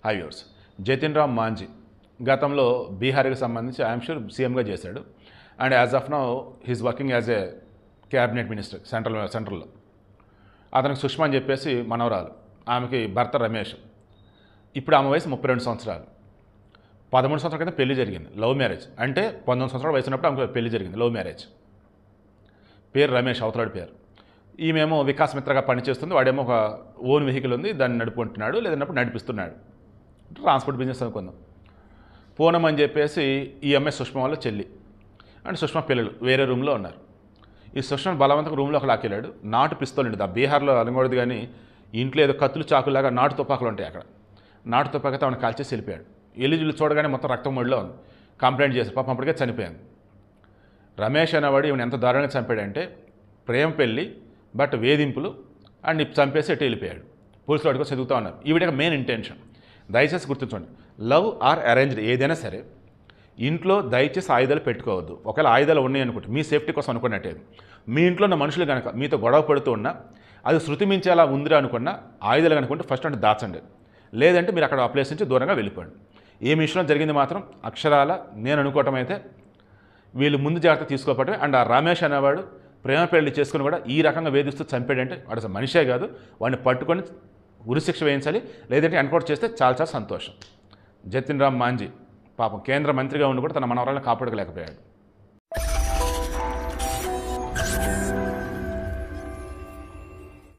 High viewers. Jitan Ram Manjhi గతంలో బీహార్కి సంబంధించి ఐఎమ్ షూర్ సీఎంగా చేశాడు. And as of now he's working as a cabinet minister సెంట్రల్లో. అతనికి సుష్మా అని చెప్పేసి మనవరాలు, ఆమెకి భర్త రమేష్. ఇప్పుడు ఆమె వయసు 32 సంవత్సరాలు. 13 సంవత్సరాల క్రితం పెళ్లి జరిగింది, లవ్ మ్యారేజ్. అంటే 19 సంవత్సరాల వయసు ఉన్నప్పుడు ఆమెకు పెళ్లి జరిగింది, లవ్ మ్యారేజ్. పేరు రమేష్, అవతలాడి పేరు. ఈమెమో వికాస్ మిత్రగా పనిచేస్తుంది, వాడేమో ఒక ఓన్ వెహికల్ ఉంది, దాన్ని నడుపుకుంటున్నాడు, లేదన్నప్పుడు నడిపిస్తున్నాడు. ట్రాన్స్పోర్ట్ బిజినెస్ అనుకుందాం. పూనం అని చెప్పేసి ఈ అమ్మాయి సుష్మా వాళ్ళ చెల్లి. అండ్ సుష్మా పిల్లలు వేరే రూమ్లో ఉన్నారు. ఈ సుష్మా బలవంతంగా రూమ్లో ఒక లాకెళ్ళాడు. నాటు పిస్తోల్ ఉండేది, ఆ బీహార్లో అనకూడదు కానీ ఇంట్లో ఏదో కత్తులు చాకులాగా నాటు తుపాకులు ఉంటాయి అక్కడ. నాటు తుపాకైతే ఆమెను కాల్చేసి వెళ్ళిపోయాడు. ఎల్లిజులు చూడగానే మొత్తం రక్తం ముడిలో ఉంది. కంప్లైంట్ చేశారు, పాపం అప్పటికే చనిపోయాను. రమేష్ అనేవాడు ఈవెన్ ఎంత దారుణంగా చంపాడంటే ప్రేమ పెళ్ళి, బట్ వేధింపులు, అండ్ చంపేసి ఎటు వెళ్ళిపోయాడు. పోలీసులు వాడికి చదువుతూ ఉన్నారు. ఈవిడ మెయిన్ ఇంటెన్షన్. దయచేసి గుర్తుంచుకోండి, లవ్ ఆర్ అరేంజ్డ్ ఏదైనా సరే ఇంట్లో దయచేసి ఆయుధాలు పెట్టుకోవద్దు. ఒకవేళ ఆయుధాలు ఉన్నాయి అనుకుంటే మీ సేఫ్టీ కోసం అనుకున్నట్టే, మీ ఇంట్లో ఉన్న మనుషులు కనుక మీతో గొడవ పడుతూ ఉన్నా, అది శృతి మించేలా ఉందిరా అనుకున్నా ఆయుధాలు అనుకుంటే ఫస్ట్ అంటే దాచండి. లేదంటే మీరు అక్కడ ఆ ప్లేస్ నుంచి దూరంగా వెళ్ళిపోండి. ఏ విషయంలో జరిగింది మాత్రం అక్షరాల నేను అనుకోవటం అయితే వీళ్ళు ముందు జాగ్రత్త తీసుకోపడమే. అండ్ ఆ రమేష్ అనేవాడు ప్రేమ పెళ్లి చేసుకుని కూడా ఈ రకంగా వేధిస్తూ చంపాడంటే వాడు అసలు మనిషే కాదు. వాడిని పట్టుకొని ఉరిశిక్ష వేయించాలి, లేదంటే ఎన్కౌంటర్ చేస్తే చాలా చాలా సంతోషం. జతిన్ రామ్ మాంజీ పాపం కేంద్ర మంత్రిగా ఉండి కూడా తన మనవరాలను కాపాడలేకపోయాడు.